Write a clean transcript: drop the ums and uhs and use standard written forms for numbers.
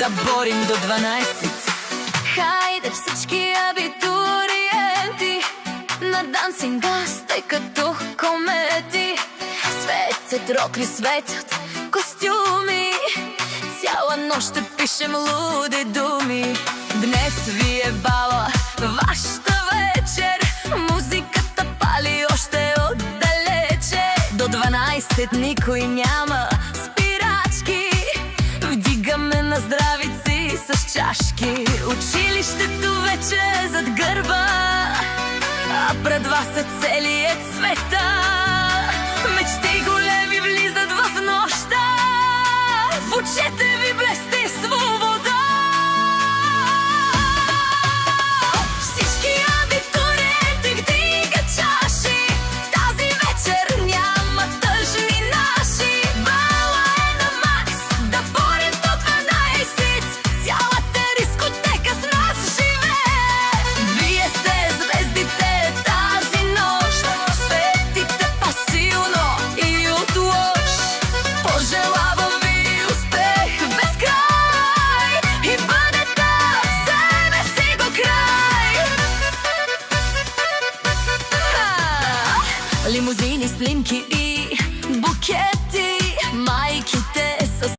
да борим до 12. Хайде всички абитуриенти на Dancing Dance, тъй като комети. Светят рокли, светят костюми, цяла нощ ще пишем луди думи. Днес ви е бала, вашата вечер, музиката пали още отдалече. До 12 никой няма спирачки, вдигаме на здравици с чашки. Училището вече е зад гърба, а пред вас е целият света. Мечти големи влизат в нощта, в очите ви блести свобода. Всички абитуриенти вдигат чаши, тази вечер няма тъжни наши. Бала е на макс, да борим до 12, цялата дискотека с нас живее. Вие сте звездите тази нощ, светите по-силно и от лъж. Пожелавам ви успех без край и бъдете, вземе си го край. Лимузини, снимки и букет,